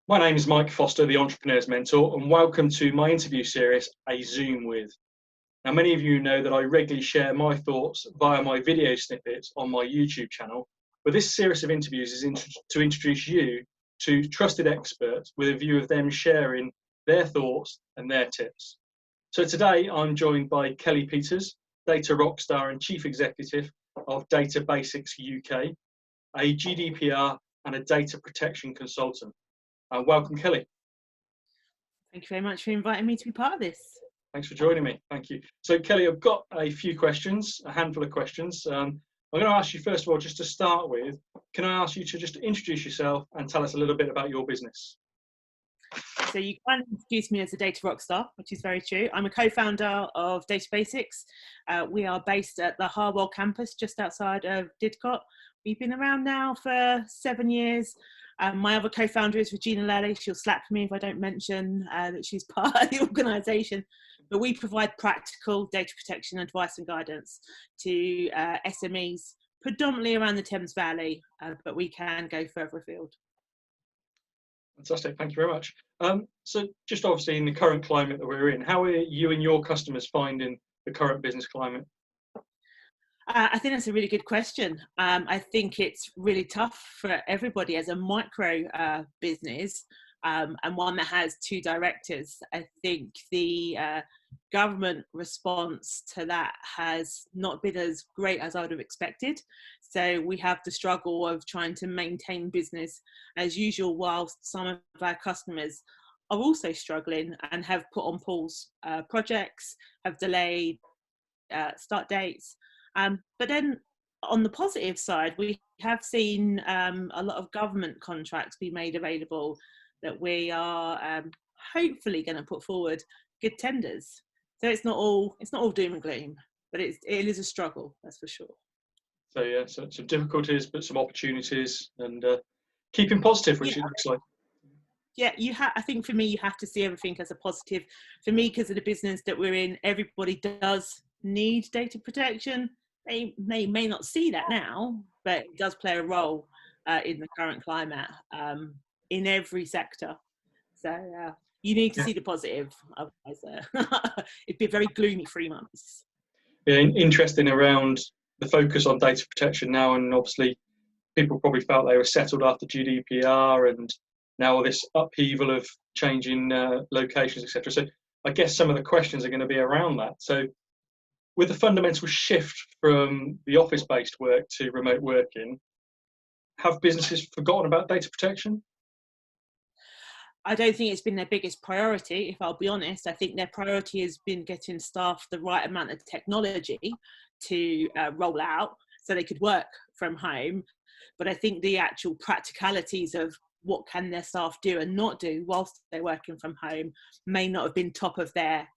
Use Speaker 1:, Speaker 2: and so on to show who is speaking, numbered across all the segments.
Speaker 1: My name is Mike Foster, the Entrepreneur's Mentor, and welcome to my interview series, A Zoom With. Now, many of you know that I regularly share my thoughts via my video snippets on my YouTube channel, but this series of interviews is to introduce you to trusted experts with a view of them sharing their thoughts and their tips. So today I'm joined by Kellie Peters, Data Rockstar and Chief Executive of Databasix UK, a GDPR and a data protection consultant. Welcome, Kellie.
Speaker 2: Thank you very much for inviting me to be part of this.
Speaker 1: Thanks for joining me. Thank you. So, Kellie, I've got a few questions, a handful of questions. I'm going to ask you, first of all, just to start with, can I ask you to just introduce yourself and tell us a little bit about your business?
Speaker 2: So you kind of introduced me as a data rockstar, which is very true. I'm a co-founder of Databasix. We are based at the Harwell campus just outside of Didcot. We've been around now for 7 years. My other co-founder is Regina Lally. She'll slap me if I don't mention that she's part of the organisation. But we provide practical data protection advice and guidance to SMEs, predominantly around the Thames Valley, but we can go further afield.
Speaker 1: Fantastic, thank you very much. So just obviously in the current climate that we're in, how are you and your customers finding the current business climate?
Speaker 2: I think that's a really good question. I think it's really tough for everybody as a micro business and one that has two directors. I think the government response to that has not been as great as I would have expected. So we have the struggle of trying to maintain business as usual, whilst some of our customers are also struggling and have put on pause projects, have delayed start dates. But then on the positive side, we have seen a lot of government contracts be made available that we are hopefully going to put forward good tenders. So it's not all doom and gloom, but it is a struggle, that's for sure.
Speaker 1: So yeah, so some difficulties, but some opportunities, and keeping positive, which it looks like.
Speaker 2: Yeah, I think for me, you have to see everything as a positive. For me, because of the business that we're in, everybody does need data protection. They may not see that now, but it does play a role in the current climate in every sector. So you need to see the positive, otherwise it'd be a very gloomy 3 months.
Speaker 1: Yeah, interesting around the focus on data protection now, and obviously people probably felt they were settled after GDPR, and now all this upheaval of changing locations, etc. So I guess some of the questions are going to be around that. So with the fundamental shift from the office-based work to remote working, have businesses forgotten about data protection?
Speaker 2: I don't think it's been their biggest priority, if I'll be honest. I think their priority has been getting staff the right amount of technology to roll out so they could work from home. But I think the actual practicalities of what can their staff do and not do whilst they're working from home may not have been top of their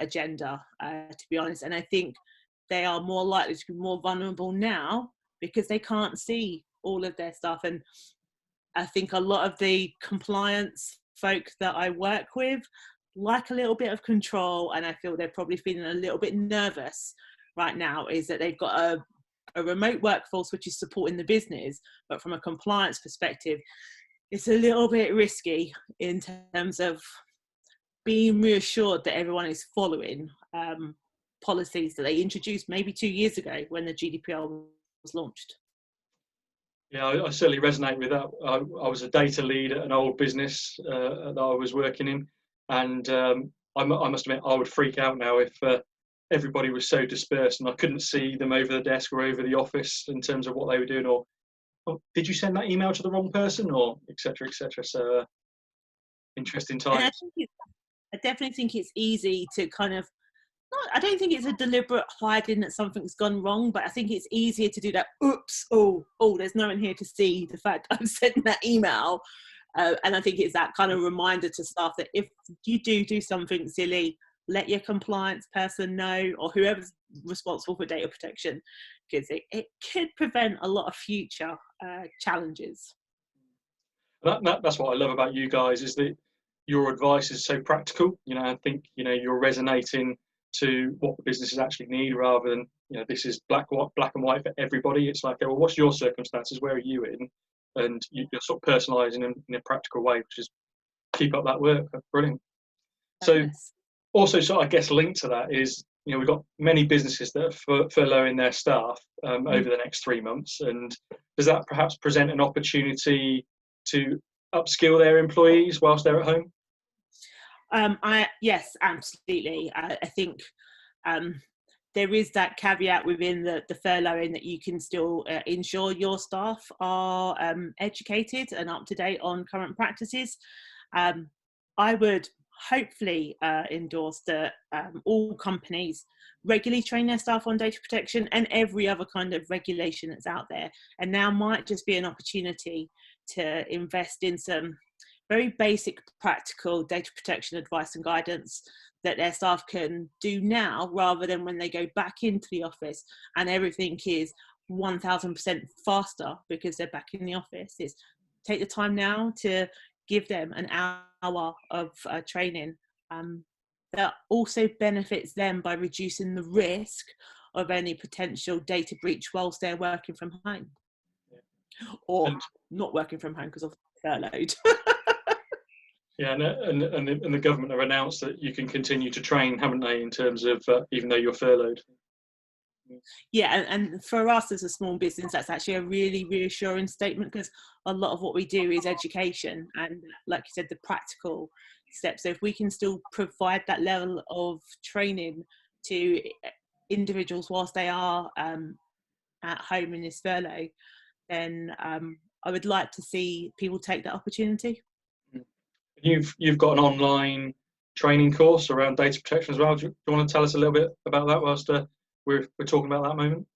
Speaker 2: agenda, to be honest. And I think they are more likely to be more vulnerable now because they can't see all of their stuff. And I think a lot of the compliance folk that I work with like a little bit of control, and I feel they're probably feeling a little bit nervous right now, is that they've got a remote workforce which is supporting the business, but from a compliance perspective, it's a little bit risky in terms of being reassured that everyone is following policies that they introduced maybe 2 years ago when the GDPR was launched.
Speaker 1: Yeah, I certainly resonate with that. I was a data lead at an old business that I was working in, and I must admit I would freak out now if everybody was so dispersed and I couldn't see them over the desk or over the office in terms of what they were doing, or did you send that email to the wrong person, or etc. etc. So interesting times.
Speaker 2: I definitely think it's easy to kind of, I don't think it's a deliberate hiding that something's gone wrong, but I think it's easier to do that. Oops, oh, there's no one here to see the fact I've sent that email. And I think it's that kind of reminder to staff that if you do something silly, let your compliance person know, or whoever's responsible for data protection, because it could prevent a lot of future challenges.
Speaker 1: That's what I love about you guys, is that your advice is so practical. I think you're resonating to what the businesses actually need, rather than this is black and white for everybody. It's like, well, what's your circumstances? Where are you in? and you're sort of personalising in a practical way, which is keep up that work. Brilliant. So
Speaker 2: Yes.
Speaker 1: also, I guess linked to that is, we've got many businesses that are furloughing their staff over the next 3 months, and does that perhaps present an opportunity to upskill their employees whilst they're at home?
Speaker 2: Yes, absolutely. I think there is that caveat within the furloughing that you can still ensure your staff are educated and up to date on current practices. I would hopefully endorse that all companies regularly train their staff on data protection and every other kind of regulation that's out there. And now might just be an opportunity to invest in some very basic, practical data protection advice and guidance that their staff can do now, rather than when they go back into the office and everything is 1000% faster because they're back in the office. Is take the time now to give them an hour of training that also benefits them by reducing the risk of any potential data breach whilst they're working from home, or not working from home because of furloughed.
Speaker 1: Yeah, and the government have announced that you can continue to train, haven't they, in terms of even though you're furloughed?
Speaker 2: Yeah, and for us as a small business, that's actually a really reassuring statement, because a lot of what we do is education and, like you said, the practical steps. So if we can still provide that level of training to individuals whilst they are at home in this furlough, then I would like to see people take that opportunity.
Speaker 1: You've got an online training course around data protection as well. Do you want to tell us a little bit about that whilst we're talking about that moment?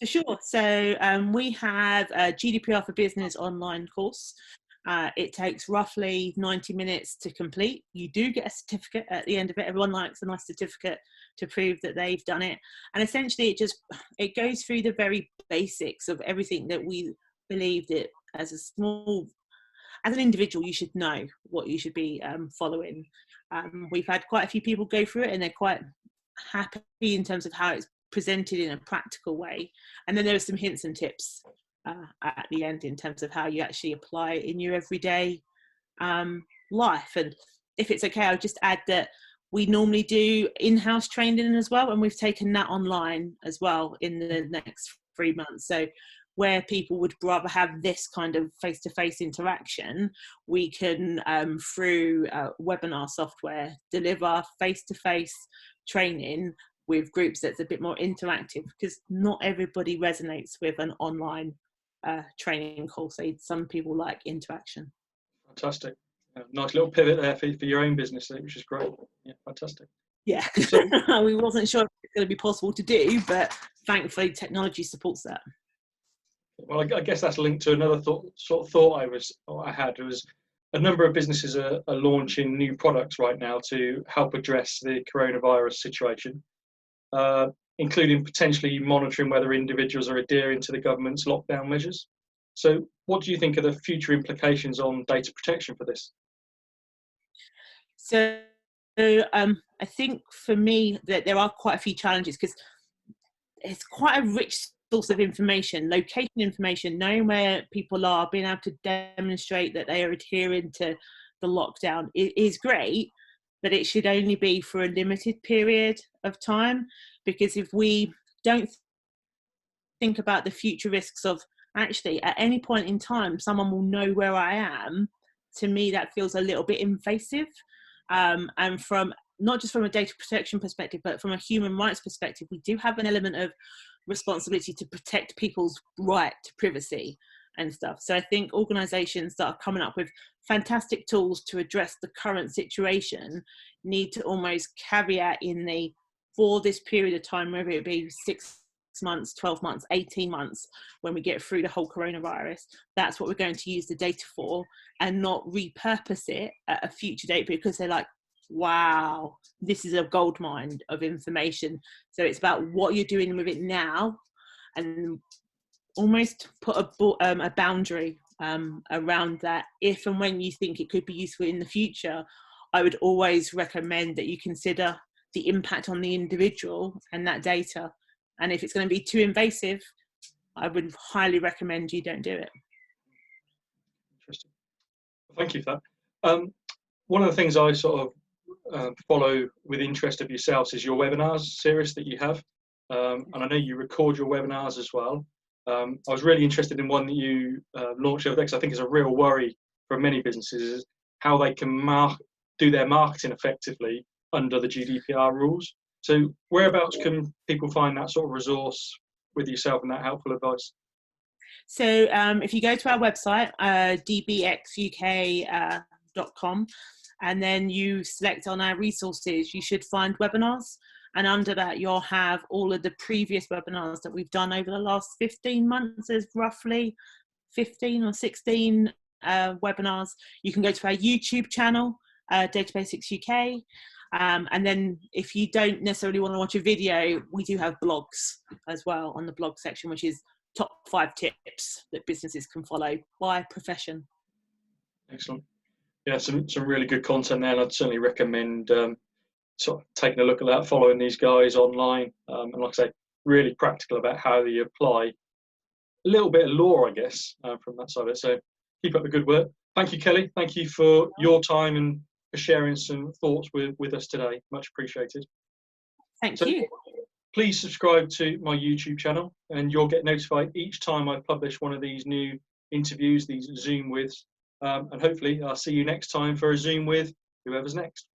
Speaker 2: For sure. So we have a GDPR for Business online course. It takes roughly 90 minutes to complete. You do get a certificate at the end of it. Everyone likes a nice certificate to prove that they've done it. And essentially it goes through the very basics of everything that we believe that as an individual, you should know what you should be following. We've had quite a few people go through it and they're quite happy in terms of how it's presented in a practical way. And then there are some hints and tips at the end in terms of how you actually apply it in your everyday life. And if it's okay, I'll just add that we normally do in-house training as well, and we've taken that online as well in the next 3 months. So where people would rather have this kind of face-to-face interaction, we can, through webinar software, deliver face-to-face training with groups that's a bit more interactive, because not everybody resonates with an online training course. So some people like interaction.
Speaker 1: Fantastic. Nice little pivot there for your own business, which is great. Yeah, fantastic.
Speaker 2: Yeah,
Speaker 1: so,
Speaker 2: we wasn't sure if it's going to be possible to do, but thankfully technology supports that.
Speaker 1: Well, I guess that's linked to another thought I had. It was a number of businesses are launching new products right now to help address the coronavirus situation, including potentially monitoring whether individuals are adhering to the government's lockdown measures. So what do you think are the future implications on data protection for this?
Speaker 2: So I think for me that there are quite a few challenges, because it's quite a rich source of information, location information, knowing where people are, being able to demonstrate that they are adhering to the lockdown is great, but it should only be for a limited period of time. Because if we don't think about the future risks of actually at any point in time someone will know where I am, to me that feels a little bit invasive. And from not just from a data protection perspective, but from a human rights perspective, we do have an element of responsibility to protect people's right to privacy and stuff. So I think organisations that are coming up with fantastic tools to address the current situation need to almost caveat in for this period of time, whether it be 6 months, 12 months, 18 months, when we get through the whole coronavirus, that's what we're going to use the data for, and not repurpose it at a future date because they're like, wow, this is a goldmine of information. So it's about what you're doing with it now, and almost put a boundary around that. If and when you think it could be useful in the future, I would always recommend that you consider the impact on the individual and that data. And if it's going to be too invasive, I would highly recommend you don't do it.
Speaker 1: Thank you for that. One of the things I sort of follow with interest of yourselves is your webinars series that you have. And I know you record your webinars as well. I was really interested in one that you launched over there, because I think it's a real worry for many businesses, is how they can do their marketing effectively under the GDPR rules. So whereabouts can people find that sort of resource with yourself and that helpful advice?
Speaker 2: So if you go to our website, dbxuk.com, and then you select on our resources, you should find webinars. And under that, you'll have all of the previous webinars that we've done over the last 15 months. There's roughly 15 or 16 webinars. You can go to our YouTube channel, Databasix UK. And then if you don't necessarily want to watch a video, we do have blogs as well on the blog section, which is top 5 tips that businesses can follow by profession. Excellent.
Speaker 1: Yeah, some really good content there, and I'd certainly recommend sort of taking a look at that, following these guys online, and like I say, really practical about how you apply a little bit of law, I guess, from that side of it. So keep up the good work. Thank you, Kelly. Thank you for your time and for sharing some thoughts with us today. Much appreciated.
Speaker 2: Thank you.
Speaker 1: Please subscribe to my YouTube channel, and you'll get notified each time I publish one of these new interviews, these Zoom withs. And hopefully I'll see you next time for a Zoom with whoever's next.